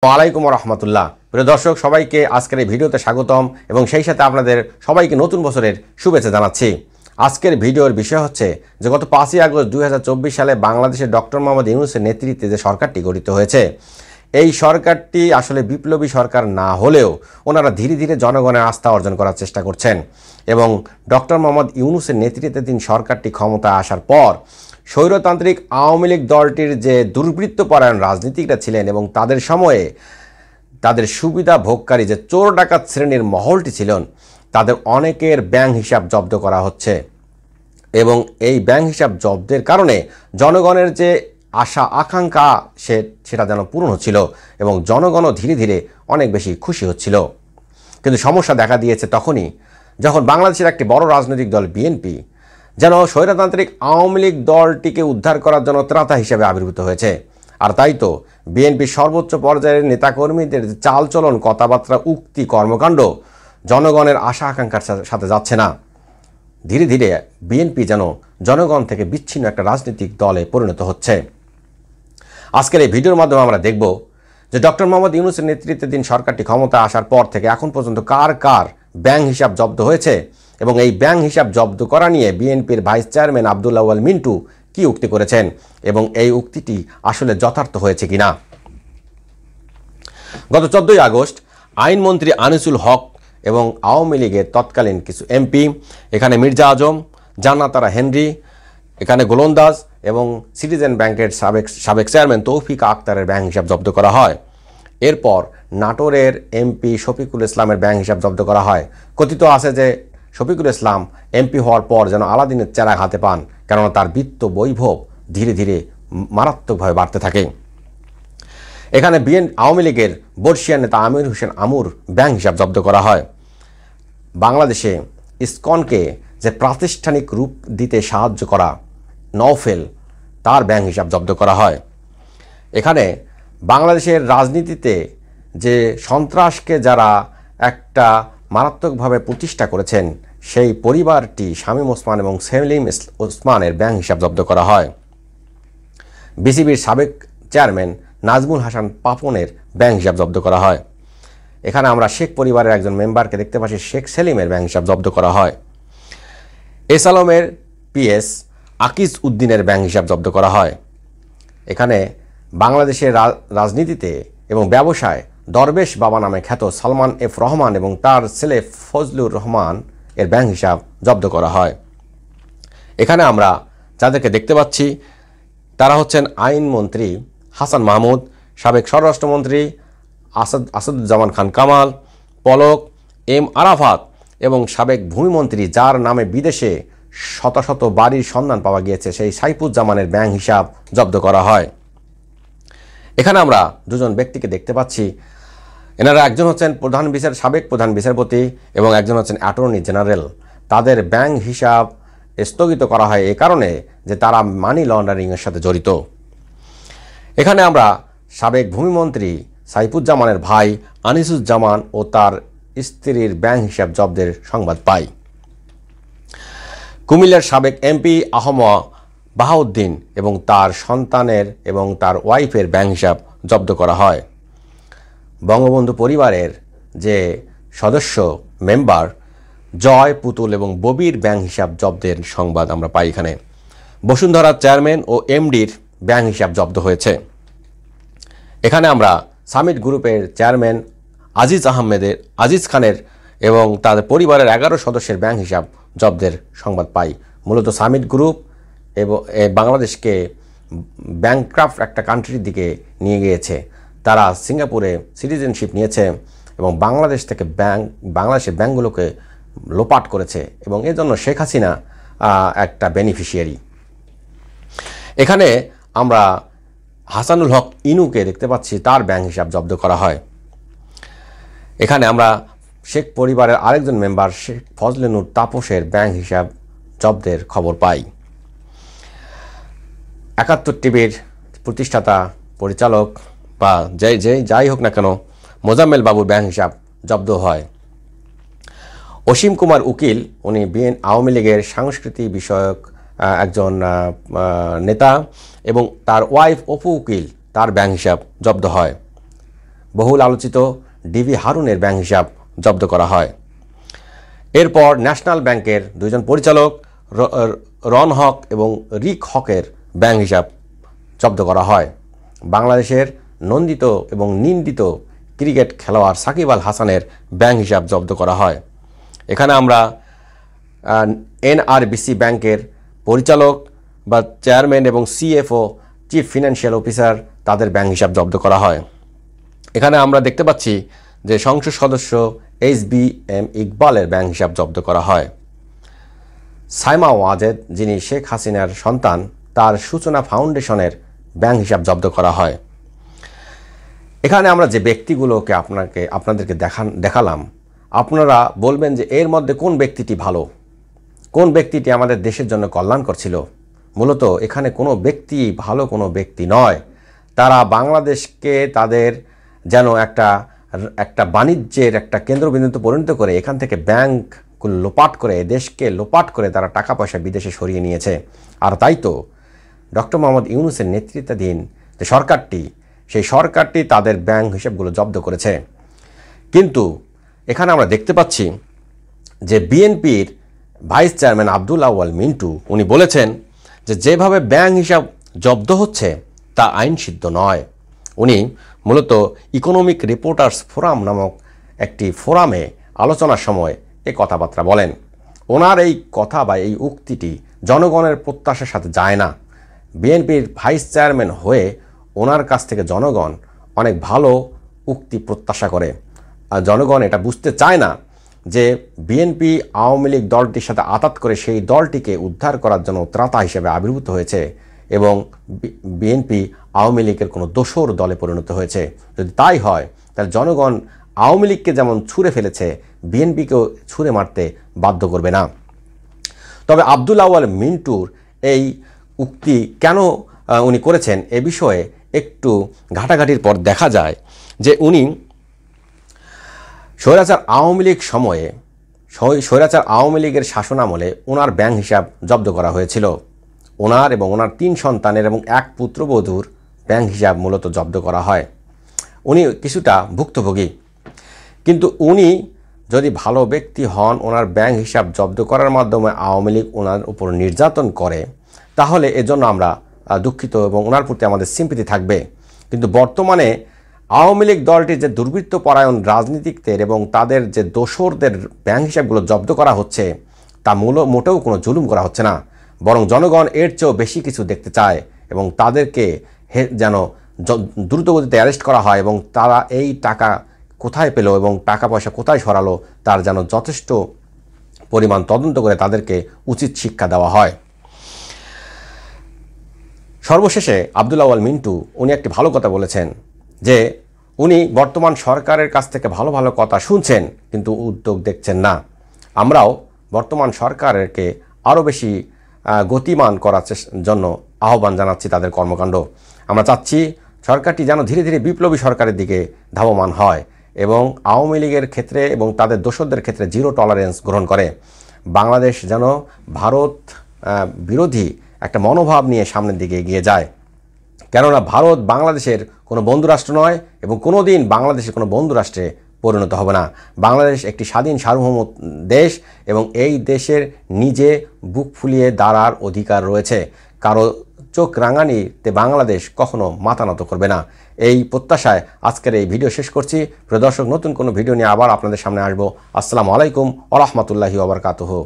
ওয়ালাইকুম রহমতুল্লাহ। প্রিয় দর্শক, সবাইকে আজকের এই ভিডিওতে স্বাগতম এবং সেই সাথে আপনাদের সবাইকে নতুন বছরের শুভেচ্ছা জানাচ্ছি। আজকের ভিডিওর বিষয় হচ্ছে যে গত 5ই আগস্ট 2024 সালে বাংলাদেশের ডক্টর মোহাম্মদ ইউনূসের নেতৃত্বে যে সরকারটি গঠিত হয়েছে, এই সরকারটি আসলে বিপ্লবী সরকার না হলেও ওনারা ধীরে ধীরে জনগণের আস্থা অর্জন করার চেষ্টা করছেন এবং ডক্টর মোহাম্মদ ইউনূসের নেতৃত্বাধীন সরকারটি ক্ষমতায় আসার পর স্বৈরতান্ত্রিক আওয়ামী লীগ দলটির যে দুর্বৃত্তপরায়ণ রাজনীতিকরা ছিলেন এবং তাদের সময়ে তাদের সুবিধা ভোগকারী যে চোর ডাকাত শ্রেণীর মহলটি ছিলেন, তাদের অনেকের ব্যাংক হিসাব জব্দ করা হচ্ছে এবং এই ব্যাংক হিসাব জব্দের কারণে জনগণের যে আশা আকাঙ্ক্ষা সেটা যেন পূরণ হচ্ছিল এবং জনগণও ধীরে ধীরে অনেক বেশি খুশি হচ্ছিল। কিন্তু সমস্যা দেখা দিয়েছে তখনই যখন বাংলাদেশের একটি বড় রাজনৈতিক দল বিএনপি যেন স্বৈরতান্ত্রিক আওয়ামী লীগ দলটিকে উদ্ধার করার জন্য ত্রাতা হিসেবে আবির্ভূত হয়েছে। আর তাই তো বিএনপির সর্বোচ্চ পর্যায়ের নেতাকর্মীদের চালচলন, কথাবার্তা, উক্তি, কর্মকাণ্ড জনগণের আশা আকাঙ্ক্ষার সাথে যাচ্ছে না। ধীরে ধীরে বিএনপি যেন জনগণ থেকে বিচ্ছিন্ন একটা রাজনৈতিক দলে পরিণত হচ্ছে। আজকের এই ভিডিওর মাধ্যমে আমরা দেখব যে ডক্টর মোহাম্মদ ইউনূসের নেতৃত্বাধীন সরকারটি ক্ষমতা আসার পর থেকে এখন পর্যন্ত কার কার ব্যাংক হিসাব জব্দ হয়েছে এবং এই ব্যাংক হিসাব জব্দ করা নিয়ে বিএনপির ভাইস চেয়ারম্যান আব্দুল আউয়াল মিন্টু কি উক্তি করেছেন এবং এই উক্তিটি আসলে যথার্থ হয়েছে কিনা। গত 14ই আগস্ট আইনমন্ত্রী আনিসুল হক এবং আওয়ামী লীগের তৎকালীন কিছু এমপি, এখানে মির্জা আজম, জান্নাতারা হেনরি, এখানে গোলন্দাজ এবং সিটিজেন ব্যাংকের সাবেক চেয়ারম্যান তৌফিক আক্তারের ব্যাংক হিসাব জব্দ করা হয়। এরপর নাটোরের এমপি শফিকুল ইসলামের ব্যাংক হিসাব জব্দ করা হয়। কথিত আছে যে শফিকুল ইসলাম এমপি হওয়ার পর যেন আলাদিনের চেরাগ হাতে পান, কেননা তার বিত্ত বৈভব ধীরে ধীরে মারাত্মকভাবে বাড়তে থাকে। এখানে আওয়ামী লীগের বর্ষিয়ান নেতা আমির হোসেন আমুর ব্যাংক হিসাব জব্দ করা হয়। বাংলাদেশে ইসকনকে যে প্রাতিষ্ঠানিক রূপ দিতে সাহায্য করা নওফেল, তার ব্যাংক হিসাব জব্দ করা হয়। এখানে বাংলাদেশের রাজনীতিতে যে সন্ত্রাসকে যারা একটা মারাত্মকভাবে প্রতিষ্ঠা করেছেন, সেই পরিবারটি শামীম ওসমান এবং সেলিম ওসমানের ব্যাংক হিসাব জব্দ করা হয়। বিসিবির সাবেক চেয়ারম্যান নাজমুল হাসান পাপনের ব্যাংক হিসাব জব্দ করা হয়। এখানে আমরা শেখ পরিবারের একজন মেম্বারকে দেখতে পাচ্ছি, শেখ সেলিমের ব্যাংক হিসাব জব্দ করা হয়। এস আলমের পিএস আকিজ উদ্দিনের ব্যাংক হিসাব জব্দ করা হয়। এখানে বাংলাদেশের রাজনীতিতে এবং ব্যবসায় দরবেশ বাবা নামে খ্যাত সালমান এফ রহমান এবং তার ছেলে ফজলুর রহমান এর ব্যাংক হিসাব জব্দ করা হয়। এখানে আমরা যাদেরকে দেখতে পাচ্ছি তারা হচ্ছেন আইনমন্ত্রী হাসান মাহমুদ, সাবেক স্বরাষ্ট্রমন্ত্রী আসাদুজ্জামান খান কামাল, পলক এম আরাফাত এবং সাবেক ভূমিমন্ত্রী যার নামে বিদেশে শত শত বাড়ির সন্ধান পাওয়া গিয়েছে, সেই সাইফুজ্জামানের ব্যাংক হিসাব জব্দ করা হয়। এখানে আমরা দুজন ব্যক্তিকে দেখতে পাচ্ছি, এনারা একজন হচ্ছেন সাবেক প্রধান বিচারপতি এবং একজন হচ্ছেন অ্যাটর্নি জেনারেল। তাদের ব্যাংক হিসাব স্থগিত করা হয় এই কারণে যে তারা মানি লন্ডারিংয়ের সাথে জড়িত। এখানে আমরা সাবেক ভূমিমন্ত্রী সাইফুজ্জামানের ভাই আনিসুজ্জামান ও তার স্ত্রীর ব্যাংক হিসাব জব্দের সংবাদ পাই। কুমিল্লার সাবেক এমপি আহমদ বাহাউদ্দিন এবং তার সন্তানের এবং তার ওয়াইফের ব্যাংক হিসাব জব্দ করা হয়। বঙ্গবন্ধু পরিবারের যে সদস্য মেম্বার জয়, পুতুল এবং ববির ব্যাংক হিসাব জব্দের সংবাদ আমরা পাই। এখানে বসুন্ধরার চেয়ারম্যান ও এমডির ব্যাংক হিসাব জব্দ হয়েছে। এখানে আমরা সামিট গ্রুপের চেয়ারম্যান আজিজ খানের এবং তাদের পরিবারের 11 সদস্যের ব্যাংক হিসাব জব্দের সংবাদ পাই। মূলত সামিট গ্রুপ এবং বাংলাদেশকে ব্যাংকক্রাফট একটা কান্ট্রির দিকে নিয়ে গিয়েছে। তারা সিঙ্গাপুরে সিটিজেনশিপ নিয়েছে এবং বাংলাদেশ থেকে বাংলাদেশের ব্যাংকগুলোকে লোপাট করেছে এবং এর জন্য শেখ হাসিনা একটা বেনিফিশিয়ারি। এখানে আমরা হাসানুল হক ইনুকে দেখতে পাচ্ছি, তার ব্যাংক হিসাব জব্দ করা হয়। এখানে আমরা শেখ পরিবারের আরেকজন মেম্বার শেখ ফজলেনুর তাপসের ব্যাংক হিসাব জব্দের খবর পাই। 71 টিভির প্রতিষ্ঠাতা পরিচালক বা যাই হোক না কেন মোজাম্মেল বাবুর ব্যাংক হিসাব জব্দ হয়। অসীম কুমার উকিল, উনি আওয়ামী লীগের সংস্কৃতি বিষয়ক একজন নেতা এবং তার ওয়াইফ অপু উকিল, তার ব্যাংক হিসাব জব্দ হয়। বহুল আলোচিত ডিবি হারুনের ব্যাংক হিসাব জব্দ করা হয়। এরপর ন্যাশনাল ব্যাংকের দুইজন পরিচালক রন হক এবং রিক হকের ব্যাংক হিসাব জব্দ করা হয়। বাংলাদেশের নন্দিত এবং নিন্দিত ক্রিকেট খেলোয়াড় সাকিব আল হাসানের ব্যাংক হিসাব জব্দ করা হয়। এখানে আমরা এনআরবিসি ব্যাংকের পরিচালক বা চেয়ারম্যান এবং সিএফও চিফ ফিনান্সিয়াল অফিসার তাদের ব্যাংক হিসাব জব্দ করা হয়। এখানে আমরা দেখতে পাচ্ছি যে সংসদ সদস্য HBM ইকবালের ব্যাংক হিসাব জব্দ করা হয়। সাইমা ওয়াজেদ, যিনি শেখ হাসিনার সন্তান, তার সূচনা ফাউন্ডেশনের ব্যাংক হিসাব জব্দ করা হয়। এখানে আমরা যে ব্যক্তিগুলোকে আপনাদেরকে দেখালাম, আপনারা বলবেন যে এর মধ্যে কোন ব্যক্তিটি ভালো, কোন ব্যক্তিটি আমাদের দেশের জন্য কল্যাণকর ছিল। মূলত এখানে কোনো ব্যক্তি ভালো কোনো ব্যক্তি নয়। তারা বাংলাদেশকে তাদের যেন একটা বাণিজ্যের একটা কেন্দ্রবিন্দুতে পরিণত করে এখান থেকে ব্যাংকগুলো লোপাট করে, দেশকে লোপাট করে তারা টাকা পয়সা বিদেশে সরিয়ে নিয়েছে। আর তাই তো ডক্টর মোহাম্মদ ইউনূসের নেতৃত্বাধীন যে সরকারটি, সেই সরকারটি তাদের ব্যাংক হিসাবগুলো জব্দ করেছে। কিন্তু এখানে আমরা দেখতে পাচ্ছি যে বিএনপির ভাইস চেয়ারম্যান আব্দুল আউয়াল মিন্টু উনি বলেছেন যে যেভাবে ব্যাংক হিসাব জব্দ হচ্ছে তা আইনসিদ্ধ নয়। উনি মূলত ইকোনমিক রিপোর্টার্স ফোরাম নামক একটি ফোরামে আলোচনার সময় এই কথাবার্তা বলেন। ওনার এই কথা বা এই উক্তিটি জনগণের প্রত্যাশার সাথে যায় না। বিএনপির ভাইস চেয়ারম্যান হয়ে ওনার কাছ থেকে জনগণ অনেক ভালো উক্তি প্রত্যাশা করে। আর জনগণ এটা বুঝতে চায় না যে বিএনপি আওয়ামী লীগ দলটির সাথে আতাত করে সেই দলটিকে উদ্ধার করার জন্য ত্রাতা হিসেবে আবির্ভূত হয়েছে এবং বিএনপি আওয়ামী লীগের কোনো দোসর দলে পরিণত হয়েছে। যদি তাই হয় তাহলে জনগণ আওয়ামী লীগকে যেমন ছুঁড়ে ফেলেছে, বিএনপিকেও ছুঁড়ে মারতে বাধ্য করবে না। তবে আব্দুল আউয়াল মিন্টুর এই উক্তি কেন উনি করেছেন এ বিষয়ে একটু ঘাটাঘাটির পর দেখা যায় যে উনি স্বৈরাচার আওয়ামী লীগ সময়ে স্বৈরাচার আওয়ামী লীগের শাসনামলে ওনার ব্যাংক হিসাব জব্দ করা হয়েছিল। ওনার এবং ওনার 3 সন্তানের এবং 1 পুত্রবধূর ব্যাংক হিসাব মূলত জব্দ করা হয়। উনি কিছুটা ভুক্তভোগী, কিন্তু উনি যদি ভালো ব্যক্তি হন, ওনার ব্যাংক হিসাব জব্দ করার মাধ্যমে আওয়ামী লীগ ওনার উপর নির্যাতন করে, তাহলে এজন্য আমরা দুঃখিত এবং ওনার প্রতি আমাদের সিম্পেথি থাকবে। কিন্তু বর্তমানে আওয়ামী লীগ দলটির যে দুর্বৃত্তপরায়ণ রাজনীতিকদের এবং তাদের যে দোসরদের ব্যাংক হিসাবগুলো জব্দ করা হচ্ছে তা মোটেও কোনো জুলুম করা হচ্ছে না, বরং জনগণ এর চেয়েও বেশি কিছু দেখতে চায় এবং তাদেরকে যেন দ্রুতগতিতে অ্যারেস্ট করা হয় এবং তারা এই টাকা কোথায় পেল এবং টাকা পয়সা কোথায় সরালো তার যেন যথেষ্ট পরিমাণ তদন্ত করে তাদেরকে উচিত শিক্ষা দেওয়া হয়। সর্বশেষে আব্দুল আউয়াল মিন্টু উনি একটি ভালো কথা বলেছেন যে উনি বর্তমান সরকারের কাছ থেকে ভালো ভালো কথা শুনছেন কিন্তু উদ্যোগ দেখছেন না। আমরাও বর্তমান সরকারকে আরও বেশি গতিমান করার জন্য আহ্বান জানাচ্ছি তাদের কর্মকাণ্ড। আমরা চাচ্ছি সরকারটি যেন ধীরে ধীরে বিপ্লবী সরকারের দিকে ধাবমান হয় এবং আওয়ামী লীগের ক্ষেত্রে এবং তাদের দোসরদের ক্ষেত্রে জিরো টলারেন্স গ্রহণ করে। বাংলাদেশ যেন ভারত বিরোধী একটা মনোভাব নিয়ে সামনের দিকে এগিয়ে যায়। কেননা ভারত বাংলাদেশের কোনো বন্ধুরাষ্ট্র নয় এবং কোনো দিন বাংলাদেশের কোনো বন্ধুরাষ্ট্রে পরিণত হবে না। বাংলাদেশ একটি স্বাধীন সার্বভৌম দেশ এবং এই দেশের নিজে বুক ফুলিয়ে দাঁড়ার অধিকার রয়েছে। কারো চোখ রাঙানিতে বাংলাদেশ কখনো মাথা নত করবে না। এই প্রত্যাশায় আজকের এই ভিডিও শেষ করছি। প্রিয় দর্শক, নতুন কোনো ভিডিও নিয়ে আবার আপনাদের সামনে আসবো। আসসালামু আলাইকুম ওয়া রাহমাতুল্লাহি ওয়া বারাকাতুহু।